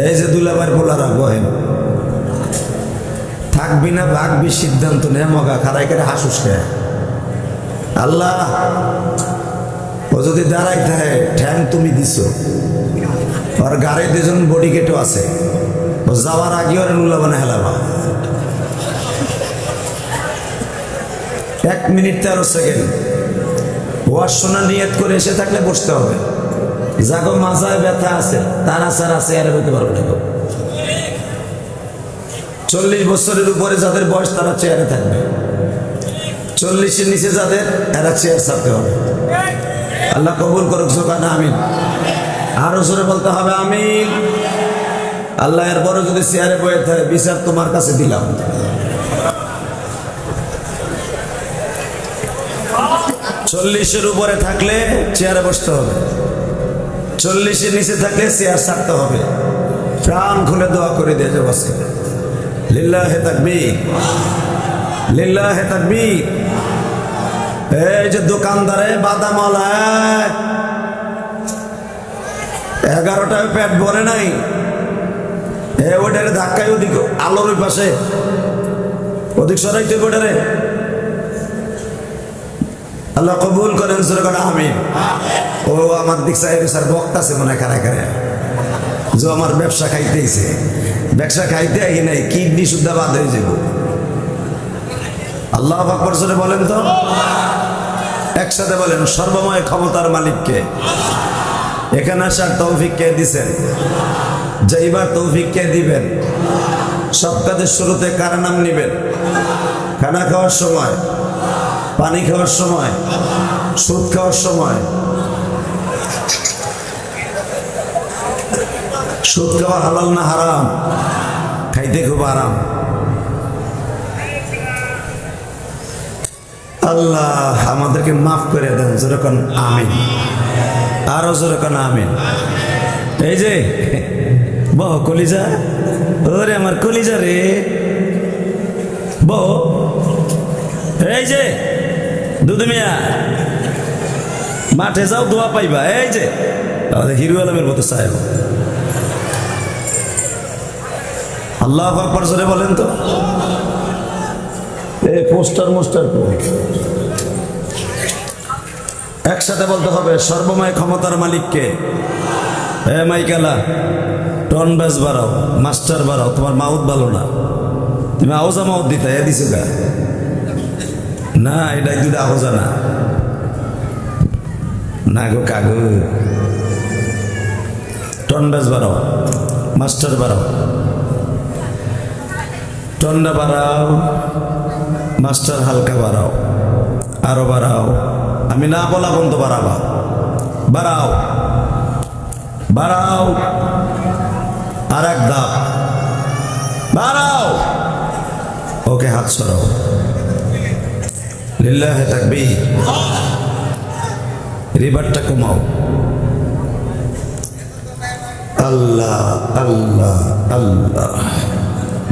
এই যে দুলাভাইয়ের পোলারা বহেন থাকবি না ভাগবি সিদ্ধান্ত নে মগা খারাই করে হাসুস কে আল্লাহ ও যদি দাঁড়াই থাকে ঠ্যাং তুমি দিছো আর গাড়ি দুজন বডি কেটও আছে ও যাওয়ার আগে ওর নুলা বানা হেলাবা 1 মিনিট 13 সেকেন্ড ওয়াজ শোনা নিয়ত করে এসে থাকলে বসতে হবে যাগো মাজায় ব্যথা আছে তারা ছাড়া চেয়ারে বইতে পারবে না 40 বছরের উপরে যাদের বয়স তারা চেয়ারে থাকবে 40-এর নিচে যাদের এরা চেয়ার ছাড়তে হবে আল্লাহ কবুল করুক সুবহানাহু আমিন আরো জোরে বলতে হবে আমিন আল্লাহ এর বড় যদি চেয়ারে বসে থাকে বিচার তোমার কাছে দিলাম 40-এর উপরে থাকলে চেয়ারে বসতে হবে 40-এর নিচে থাকলে চেয়ার ছাড়তে হবে প্রাণ খুলে দোয়া করে দিয়ে যাবো লিল্লাহে তাকবীর লিল্লাহে তাকবীর এই যে দোকানদারে বাদামওয়ালা 11টায় পেট ভরে নাই ওটারে ধাক্কায় ওদিক আলোর ওই পাশে ওদিক সরাইতে ওটারে আল্লাহ কবুল করেন সুবহানাল্লাহ আমিন ও আমার দিক সাইরে স্যার বক্তাছে মনে খারায় খারায় যে আমার ব্যবসা খাইতেইছে ব্যবসা খাইতে আই নাই কিডনি শুদ্ধ বাদ হয়ে যাব আল্লাহু আকবার জোরে বলেন তো একসাথে বলেন সর্বময় ক্ষমতার মালিককে এখানে আসার তৌফিক কে দিবেন যাইবার তৌফিক কে দিবেন সব কাজের শুরুতে কার নাম নেবেন খানা খাওয়ার সময় পানি খাওয়ার সময় সুদ খাওয়ার সময় সুদ খাওয়া হালাল না হারাম খাইতে খুব আরাম আল্লাহ আমাদেরকে মাফ করে দেন যেরকম আমিন আরো যেরকম আমিন এই যে বহ কলিজা ওরে আমার কলিজা রে বহ এই যে দুধ মিয়া মাঠে যাও দোয়া পাইবা এই যে হিরু আলমের মতো সাহেব আল্লাহু আকবার জোরে বলেন তো এই পোস্টার মোস্টার একসাথে বলতে হবে সর্বময় ক্ষমতার মালিককে এ মাইকালা টন ব্যাস বাড়াও মাস্টার বাড়াও তোমার মাউথ ভালো না তুমি আওজা মাউথ দিতে দিছো গা না এটাই দুটা আওজা না না গো কাগু টন ব্যাস বাড়াও মাস্টার বাড়াও টন্ডা বাড়াও মাস্টার হালকা বাড়াও আরো বাড়াও আমি না বলা বন্ধ বাড়াবা বাড়াও বাড়াও আর এক ধাপ বাড়াও ওকে হাত সরাও লিল্লাহে তাকবীর রিবারটা কমাও আল্লাহ আল্লাহ আল্লাহ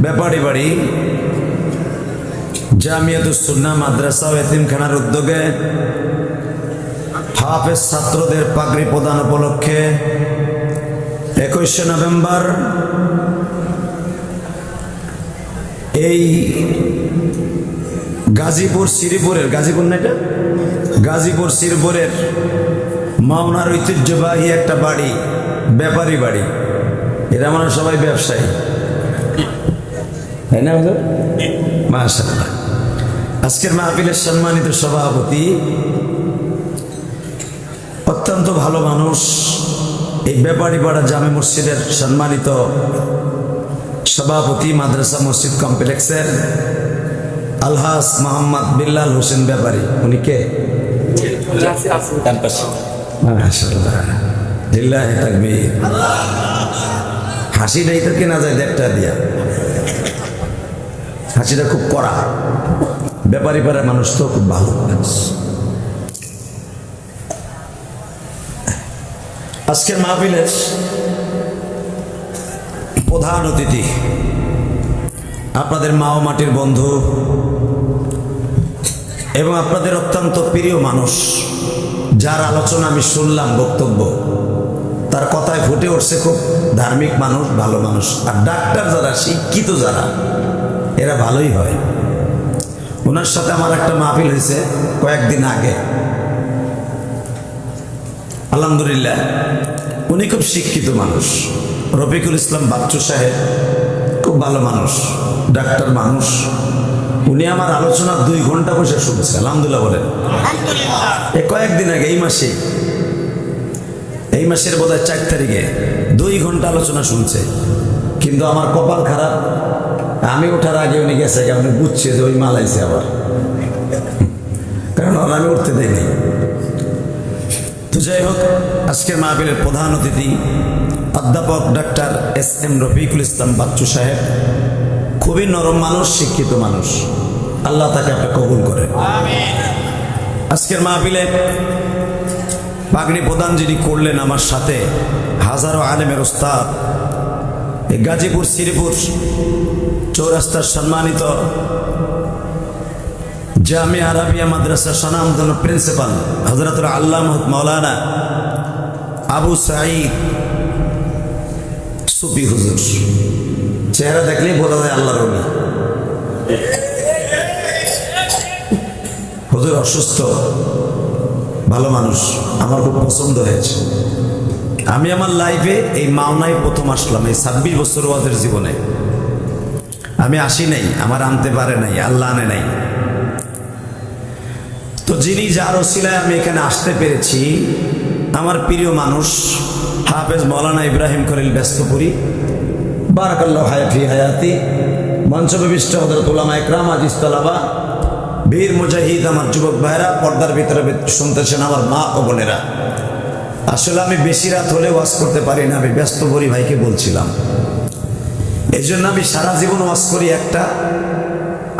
ব্যাপারী বাড়ি জামিয়াতুস সুন্নাহ মাদ্রাসা ও এতিমখানার উদ্যোগে হাফেজ ছাত্রদের পাগড়ি প্রদান উপলক্ষে 21 নভেম্বর এই গাজীপুর শ্রীপুরের গাজীপুর না এটা গাজীপুর শ্রীপুরের মাওনার ঐতিহ্যবাহী একটা বাড়ি ব্যাপারী বাড়ি এরা মানে সবাই ব্যবসায়ী তাই না মাশাআল্লাহ আজকের মাহফিলের সম্মানিত সভাপতি অত্যন্ত ভালো মানুষ এই ব্যাপারীপাড়া জামে মসজিদের সম্মানিত সভাপতি মাদ্রাসা মসজিদ কমপ্লেক্সের আলহাজ মোহাম্মদ বিল্লাল হোসেন ব্যাপারী উনি কে মাশাআল্লাহ লিল্লাহি তাকবীর হাসিটাই তো কেনা যায় দেখটা দিয়া হাসিটা খুব কড়া ব্যাপারী পাড়ার মানুষ তো খুব ভালো মানুষ আজকের মাহফিলের প্রধান অতিথি আপনাদের মা ও মাটির বন্ধু এবং আপনাদের অত্যন্ত প্রিয় মানুষ যার আলোচনা আমি শুনলাম বক্তব্য তার কথায় ফুটে উঠছে খুব ধার্মিক মানুষ, ভালো মানুষ। আর ডাক্তার যারা, শিক্ষিত যারা, এরা ভালোই হয়। ওনার সাথে আমার একটা মাহফিল হয়েছে কয়েকদিন আগে, আলহামদুলিল্লাহ। উনি খুব শিক্ষিত মানুষ, রফিকুল ইসলাম বাচ্চু সাহেব, খুব ভালো মানুষ, ডাক্তার মানুষ। উনি আমার আলোচনা 2 ঘন্টা বসে শুনছে, আলহামদুলিল্লাহ বলেন। কয়েকদিন আগে, এই মাসের বোধহয় 4 তারিখে 2 ঘন্টা আলোচনা শুনছে। কিন্তু আমার কপাল খারাপ, আমি ওঠার আগে উনি গেছে, আপনি বুঝছে যে ওই মালাইছে আবার, কারণ আমি উঠতে দেয়নি। তো যাই হোক, আজকের মাহফিলের প্রধান অতিথি অধ্যাপক ডাক্তার SM রফিকুল ইসলাম বাচ্চু সাহেব। খুবই নরম মানুষ, শিক্ষিত মানুষ। আল্লাহ তাকে আপনি কবুল করেন। আজকের মাহফিলে পাগড়ি প্রদান যিনি করলেন আমার সাথে, হাজারো আলেমের ওস্তাদ, এই গাজীপুর শ্রীপুর চৌরাস্তার সম্মানিত জামিয়া আরাবিয়া মাদ্রাসা সনামধন্য প্রিন্সিপাল হযরতুল আল্লামা মাওলানা আবু সাঈদ সুফি হুজুর। চেহারা দেখলেই বোঝা যায় আল্লাহর ওলি। হুজুর অসুস্থ, ভালো মানুষ, আমার খুব পছন্দ হয়েছে। আমি আমার লাইফে এই মাওনায় প্রথম আসলাম, এই 26 বছর ওয়াজের জীবনে আমি আসি নাই, আমার আনতে পারে নাই, আল্লাহ আনে নাই। তো যিনি যার ওসিলায় আমি এখানে আসতে পেরেছি, আমার প্রিয় মানুষ হাফেজ মাওলানা ইব্রাহিম খলিল ব্যস্তপুরী, বারাকাল্লাহু ফি হায়াতি, মঞ্চবিষ্ট হযরত উলামা ইকরাম, আজিজ তালাবা, বীর মুজাহিদ, আমার যুবক ভাইরা, পর্দার ভিতরে শুনতেছেন আমার মা ও বোনেরা। আসলে আমি বেশি রাত হলে ওয়াজ করতে পারি না, আমি ব্যস্তপুরী ভাইকে বলছিলাম। এই জন্য আমি সারা জীবন ওয়াজ করি একটা,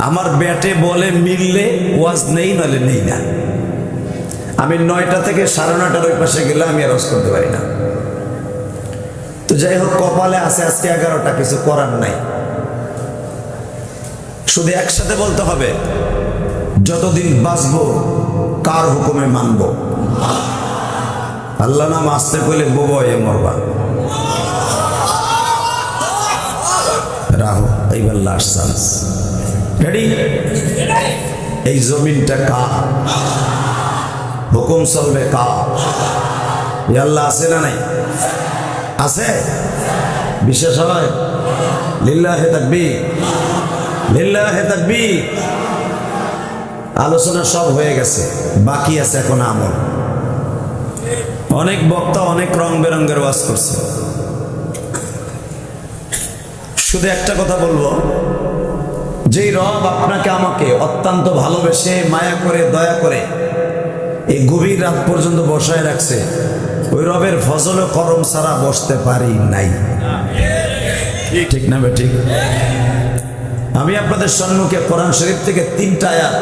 আমার ব্যাটে বলে মিললে ওয়াজ নেই, নইলে নেই না। আমি 9টা থেকে 9:30 ওই পাশে গেলে আমি আর ওয়াজ করতে পারি না। তো যাই হোক, কপালে আছে আজকে 11টা, কিছু করার নাই। শুধু একসাথে বলতে হবে, যতদিন বাঁচবো কার হুকুমে মানব। আল্লাহ নাম আসতে কইলে বোবা হয়ে মরবা। রাহু, এইবার লাস্ট চান্স। রেডি? এই জমিনটা কার? হুকুম চলবে কার? আল্লাহ আছে না নাই? আছে? বিশ্বাস হয়? লিল্লাহে তাকবীর, লিল্লাহে তাকবীর। আলোচনা সব হয়ে গেছে, বাকি আছে এখন আমল। অনেক বক্তা অনেক রং বেরঙ্গের ওয়াজ করছে। শুধু একটা কথা বলবো, যেই রব আপনাকে আমাকে অত্যন্ত ভালোবেসে, মায়া করে, দয়া করে এই গভীর রাত পর্যন্ত বসায় রাখছে, ওই রবের ফজল ও করম ছাড়া বসতে পারি নাই। ঠিক না বেঠিক? আমি আপনাদের সম্মুখে কোরআন শরীফ থেকে 3টা আয়াত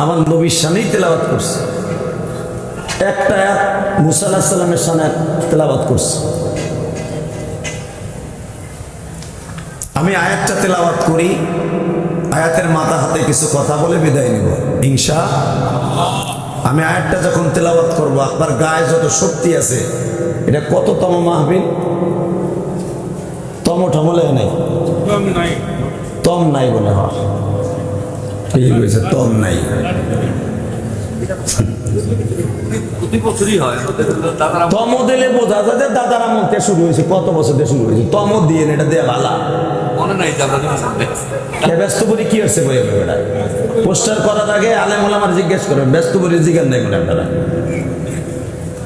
আমার নবীর সামনেই তেলাওয়াত করছি। একটা আয়াত মুসা আলাইহিস সালামের সামনে তেলাওয়াত করছি। আমি আয়াতটা তেলাওয়াত করি, আয়াতের মাথা হাতে কিছু কথা বলে বিদায় নিব ইনশাআল্লাহ। আমি আয়াতটা যখন তেলাওয়াত করব, আপনার গায়ে যত শক্তি আছে, এটা কততম মাহফিল? তমটা বলে নাই, তম নাই বলে হয়, ঠিক হয়েছে, তম নাই। তম দিলে বোঝা যায় যে দাদার আমল থেকে শুরু হয়েছে, কত বছর দিয়ে শুরু হয়েছে। তম দিয়ে এটা দিয়ে ভালা মনে নাই। ব্যস্তপুরি কি হচ্ছে বই বেটা? পোস্টার করার আগে আলেম ওলামার জিজ্ঞেস করেন, ব্যস্তপুরি জিজ্ঞান নাই মনে আপনারা।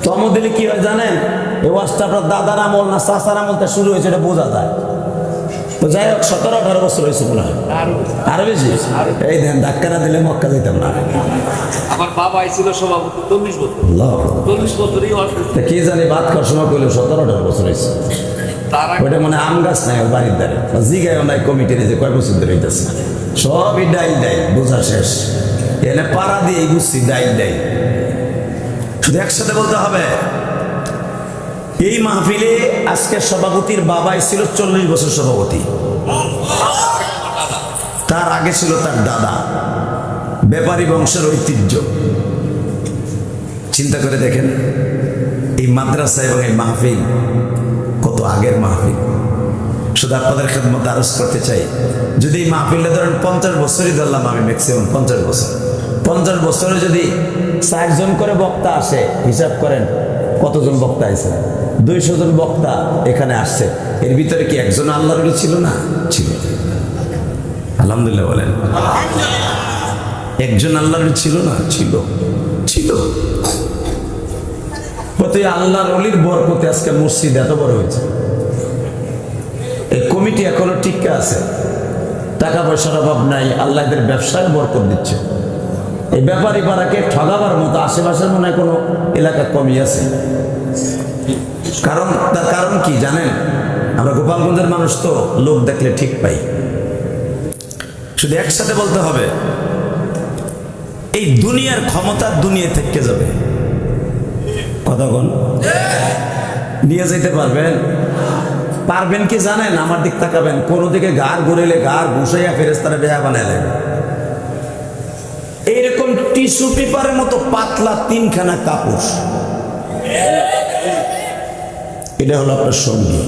তম দিলে কি হয় জানেন? এই ওয়াজটা আপনার দাদার আমল না চাচার আমল থেকে শুরু হয়েছে, এটা বোঝা যায়। তো যাই হোক, 17-18 বছর হয়েছে মনে হয়, আরো বেশি। এই দেন, ধাক্কা না দিলে মক্কা যেতাম না। আমার বাবা ছিল সভাপতি 40 বছর, 40 বছরই কি জানি বাদ করার সময় করলে 17-18 বছর হয়েছে। ওইটা মনে আম গাছ নাই ওর বাড়ির দ্বারে, জিগায় নাই কমিটির যে কয় বছর ধরে হইতেছে, সবই ডাইল ডাইল, বোঝা শেষ। এনে পাড়া দিয়ে বুঝছি ডাইল ডাইল। শুধু একসাথে বলতে হবে, এই মাহফিলে আজকের সভাপতির বাবাই ছিল 40 বছর সভাপতি, তার আগে ছিল তার দাদা। ব্যাপারী বংশের ঐতিহ্য। চিন্তা করে দেখেন, এই মাদ্রাসা এবং এই মাহফিল কত আগের মাহফিল। শুধু আপনাদের খেদমত আরজ করতে চাই, যদি এই মাহফিলে ধরেন 50 বছরই ধরলাম আমি, ম্যাক্সিমাম 50 বছর, 50 বছরে যদি 4 জন করে বক্তা আসে, হিসাব করেন কতজন বক্তা আছে? 200 জন বক্তা এখানে আসছে। এর ভিতরে কি একজন আল্লাহর ওলি ছিল না? ছিল। আলহামদুলিল্লাহ বলেন। একজন আল্লাহর ওলি ছিল না? ছিল, ছিল। আল্লাহর ওলির বরকতে আজকে মসজিদ এত বড় হয়েছে। এই কমিটি এখনো টিকে আছে, টাকা পয়সার অভাব নাই, আল্লাহ এদের ব্যবসায় বরকত দিচ্ছে। এই ব্যাপারী পাড়াকে ঠগাবার মতো আশেপাশের মনে হয় কোনো এলাকা কমই আছে। তার কারণ কি জানেন? আমরা গোপালগঞ্জের মানুষ তো লোক দেখলে ঠিক পাই। শুধু একসাথে বলতে হবে, এই দুনিয়ার ক্ষমতা দুনিয়া থেকে যাবে। কতক্ষণ নিয়ে যেতে পারবেন? পারবেন কি জানেন? আমার দিক তাকাবেন, কোনো দিকে গার ঘুরেলে গার ঘুষাইয়া ফেরেশতারা বেয়া বানাইলেন। এইরকম টিস্যু পেপারের মতো পাতলা 3খানা কাপড়, এটা হলো আপনার সঙ্গী।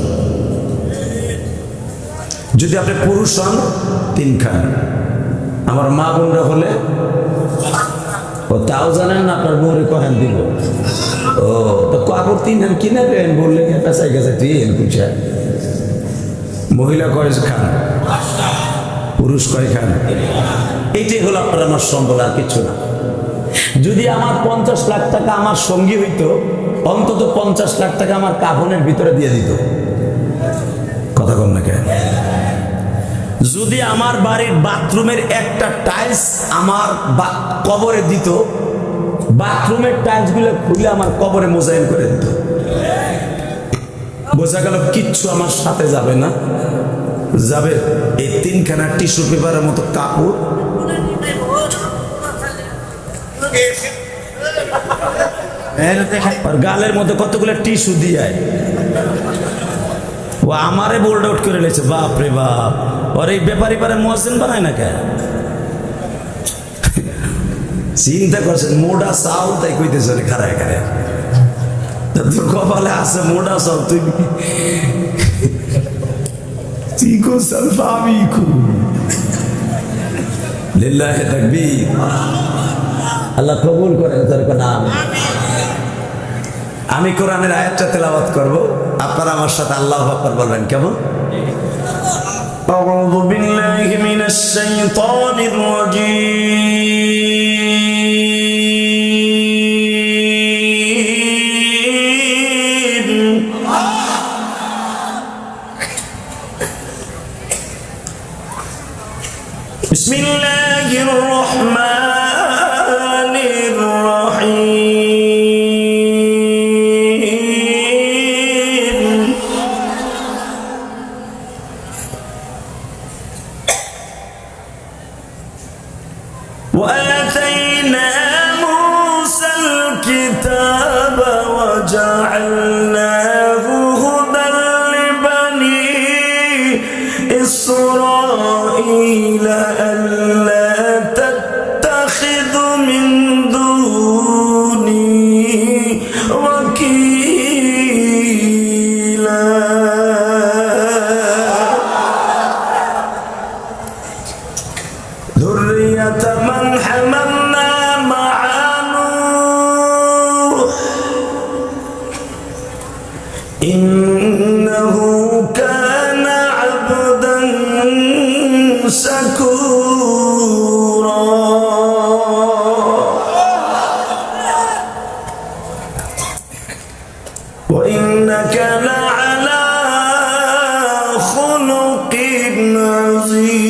যদি আপনি পুরুষ হন 3খানা, আমার মা বোনরা হলে ও তাও জানেন না, আপনার বউরে কহেন দিব। ও তো কাপড় 3 কিনে দেন বললে পেঁচাই গেছে, তুই কুচা। মহিলা কয় খান, পুরুষ কয় খান। এইটাই হলো আপনার আমার সম্বল, আর কিছু না। যদি আমার 50 লাখ টাকা আমার সঙ্গী হইতো, অন্তত 50 লাখ টাকা আমার কাফনের ভিতরে দিয়ে দিত। কথা কম না কেন? যদি আমার বাড়ির বাথরুমের একটা টাইলস আমার কবরে দিত, বাথরুমের টাইলস গুলো খুলে আমার কবরে মোজাইন করে দিত। বোঝা গেল কিচ্ছু আমার সাথে যাবে না, যাবে এই 3খানা টিস্যু পেপারের মতো কাপড়। আর গালের মধ্যে কতগুলো টিস্যু দিয়ে ও আমারে বোল্ড আউট করে নিয়েছে। বাপ রে বাপ, আর এই ব্যাপারী পারে মুয়াজ্জিন বানায় না কেন? চিন্তা করছেন, মোটা চাউল তাই কইতেছে খারায় খারায়, তোর কপালে আছে মোটা চাউল, তুই চিকো সালফামিকু লিল্লাহি তাকবীর। আল্লাহ কবুল করেন তার নাম। আমি কোরআনের আয়াতটা তেলাওয়াত করব, আপনারা আমার সাথে আল্লাহু আকবার বলবেন। কেমন? আউযু বিল্লাহি মিনাশ শাইতানির রাজীম। বিসমিল্লাহির রহমানির রহিম। وآتينا موسى الكتاب وجعلناه هدى لبني إسرائيل ألا تتخذوا من دوني وكيلا ذرية من حملنا مع نوح إنه كان عبدا شكورا وإنك لعلى خلق عظيم।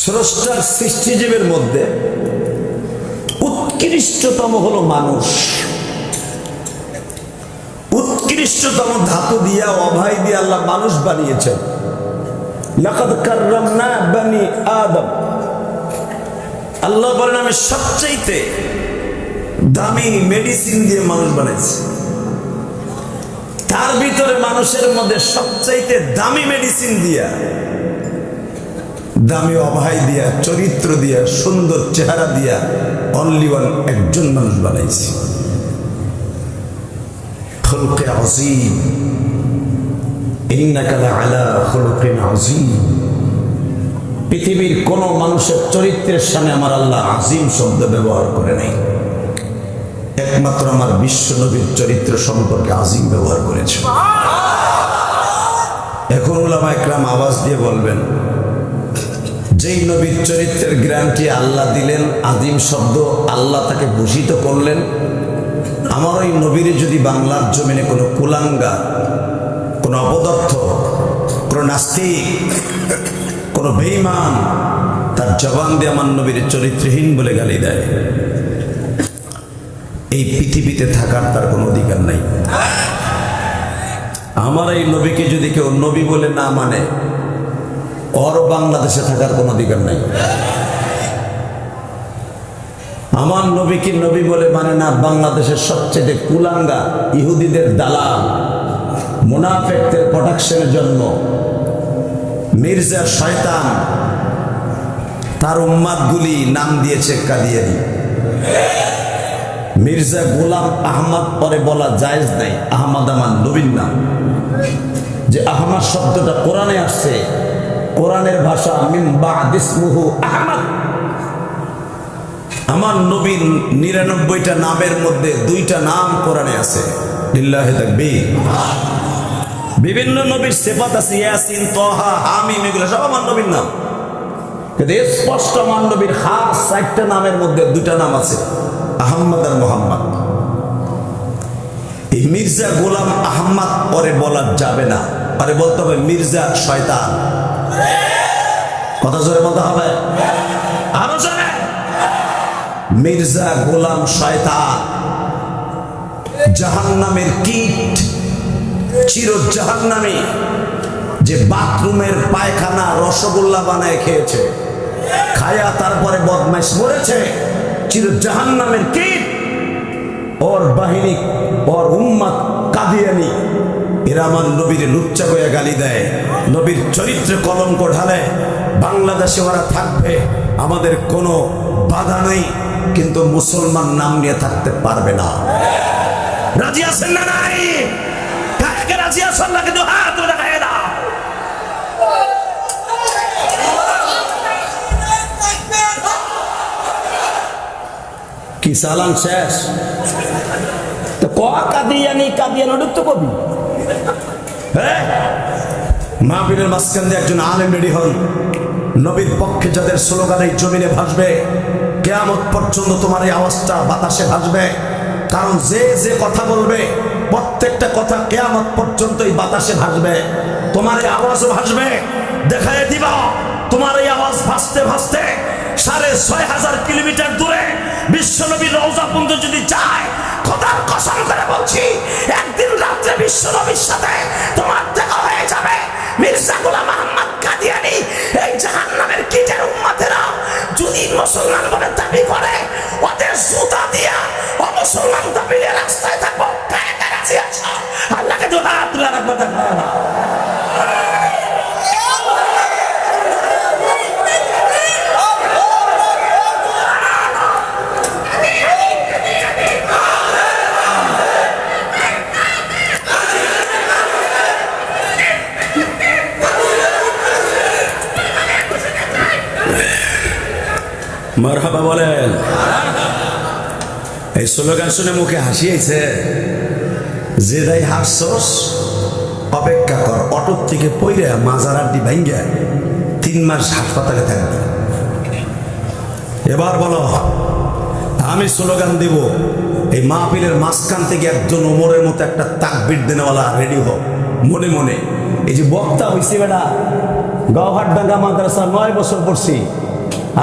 স্রষ্টার সৃষ্টিজীবের মধ্যে উৎকৃষ্টতম হলো মানুষ। উৎকৃষ্টতম ধাতু দিয়া, অভয় দিয়ে আল্লাহ মানুষ বানিয়েছেন। লাকাদ কাররামনা বনি আদম। আল্লাহ বলেন আমি সবচাইতে দামি মেডিসিন দিয়ে মানুষ বানাইছি। তার ভিতরে মানুষের মধ্যে সবচাইতে দামি মেডিসিন দিয়া দামি অভাই দিয়া, চরিত্র দিয়া, সুন্দর চেহারা দিয়া অনলি ওয়ান একজন মানুষ বানাইছি। খুলকে আযীম, ইন্নাকা লাআলা খুলুকিন আযীম। পৃথিবীর কোন মানুষের চরিত্রের সামনে আমার আল্লাহ আজিম শব্দ ব্যবহার করে নাই, একমাত্র আমার বিশ্ব নবীর চরিত্র সম্পর্কে আজিম ব্যবহার করেছে। এখন উলামা ইকরাম আওয়াজ দিয়ে বলবেন, যেই নবীর চরিত্রের গ্যারান্টি আল্লাহ দিলেন, আজিম শব্দ আল্লাহ তাকে ভূষিত করলেন, আমার ওই নবীর যদি বাংলার জমিনে কোনো কুলাঙ্গা, কোনো অপদার্থ, কোনো নাস্তিক, কোনো বেঈমান তার জবান দিয়ে আমার নবীর চরিত্রহীন বলে গালি দেয়, এই পৃথিবীতে থাকার তার কোনো অধিকার নাই। আমার এই নবীকে যদি কেউ নবী বলে না মানে, ওর বাংলাদেশে থাকার কোনো অধিকার নাই। আমার নবীকে নবী বলে মানে না, বাংলাদেশের সবচেয়ে কুলাঙ্গা, ইহুদিদের দালাল, মুনাফিকদের প্রোটেকশনের জন্য মির্জা শয়তান, তার উম্মাদগুলি নাম দিয়েছে কাদিয়ানী। মির্জা গোলাম আহমদ পরে বলা জায়েজ নাই, আহমদ আমার নবীর নাম। যে আহমদ শব্দটা কোরআনে আসছে, কোরআনের ভাষা মিন বা'দ ইসমুহু আহমদ। আমার নবীর ৯৯টা নামের মধ্যে ২টা নাম কোরআনে আছে, লিল্লাহি তাকবীর। বিভিন্ন নবীর সিফাত আছে, ইয়াসিন, তাহা, হামিম, এগুলো সব আমার নবীর নাম। কিন্তু স্পষ্ট আমার নবীর খাস ৪টা নামের মধ্যে ২টা নাম আছে, আহমদ আর মোহাম্মদ। এই মির্জা গোলাম আহমদ পরে বলা যাবে না, পরে বলতে হবে মির্জা শয়তান। কথা জোরে বলতে হবে, আরো জোরে। মির্জা গোলাম শয়তান, জাহান্নামের কীট, চির জাহান্নামী, যে বাথরুমের পায়খানা রসগোল্লা বানায় খেয়েছে, খায়া তারপরে বদমাইশ মরেছে, চির জাহান্নামের কীট। ওর বাহিনী, ওর উম্মত কাদিয়ানী, এরা আমার নবীর লুচ্চা করে গালি দেয়, নবীর চরিত্রে কলঙ্ক ঢালে। বাংলাদেশে ওরা থাকবে, আমাদের কোনো বাধা নেই, কিন্তু মুসলমান নাম নিয়ে থাকতে পারবে না। রাজি আছেন না নাই? কাকে রাজি আছেন না? কিন্তু হাত দেখায় না। কি সালাম শেষ তো কাদিয়ানি কাদিয়ানি তো কবি। মাহফিলের মাঝখান দিয়ে একজন আলেম রেডি হন, নবীর পক্ষে যাদের স্লোগান এই জমিনে ভাসবে, কিয়ামত পর্যন্ত তোমার এই আওয়াজটা বাতাসে ভাসবে। কারণ যে যে কথা বলবে প্রত্যেকটা কথা কিয়ামত পর্যন্ত এই বাতাসে ভাসবে, তোমার এই আওয়াজও ভাসবে। দেখায় দিবা তোমার এই আওয়াজ ভাসতে ভাসতে ৬৫০০ কিলোমিটার দূরে বিশ্বনবীর রওজা পর্যন্ত যদি যায়, খোদার কসম করে বলছি, একদিন রাত্রে বিশ্বনবীর সাথে তোমার দেখা হয়ে যাবে। মির্জা গোলাম আহমদ কাদিয়ানী, এই জাহান্নামের কীটের উম্মতেরা যদি মুসলমান বলে দাবি করে, ওদের জুতা দিয়া অমুসলমান দাবিলে রাস্তায় থাকবো। কাছে আছো আল্লাহকে তো হাত তুলে রাখবো। মারহাবা বলেন। এই স্লোগান শুনে মুখে হাসি আইছে, যে দাই হাসছস অপেক্ষা কর, অটোর থেকে পইরা মাজার আড্ডি ভাঙ্গা ৩ মাস হাসপাতালে থাকবে। এবার বলো, আমি স্লোগান দিব, এই মাহফিলের মাঝখান থেকে একজন ওমরের মতো একটা তাকবীর দেনেওয়ালা রেডি হোক মনে মনে। এই যে বক্তা হইছি বেটা, গওহারডাঙ্গা মাদ্রাসা ৯ বছর পড়ছি,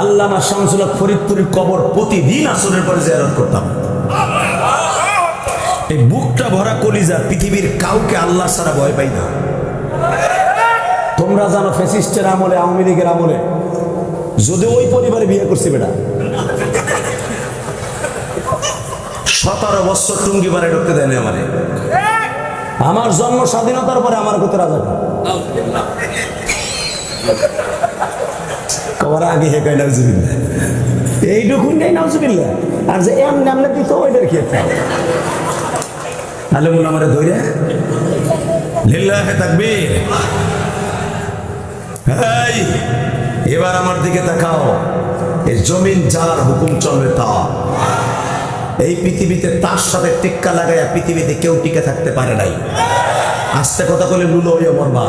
আল্লামা শামসুল হক ফরিদপুরের কবর প্রতিদিন আসরের পরে জিয়ারত করতাম। এই বুকটা ভরা কলিজা, পৃথিবীর কাউকে আল্লাহ ছাড়া ভয় পাই না। তোমরা জানো ফ্যাসিস্টের আমলে, আওয়ামী লীগের আমলে যদি ওই পরিবারে বিয়ে করছি বেটা, ১৭ বছর টুঙ্গি বারে ঢুকতে দেয়নি আমারে। আমার জন্ম স্বাধীনতার পরে আমার করতে রাজা। কবার আগে হে কয় নাউজুবিল্লাহ, এইটুকুন নেই নাউজুবিল্লাহ, আর যে এমনি এমনি দিত ওইটার খেতে তাহলে বলে আমার ধরে লিল্লাহে তাকবীর। এই এবার আমার দিকে তাকাও, এই জমিন যার হুকুম চলবে তা, এই পৃথিবীতে তার সাথে টিক্কা লাগাইয়া পৃথিবীতে কেউ টিকে থাকতে পারে নাই। আস্তে কথা বলে লুলো হইয়া মরবা,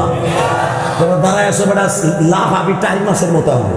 তোমরা দাঁড়ায় আসো বেটা লাভ আবি টাইম মাসের মতো হবে।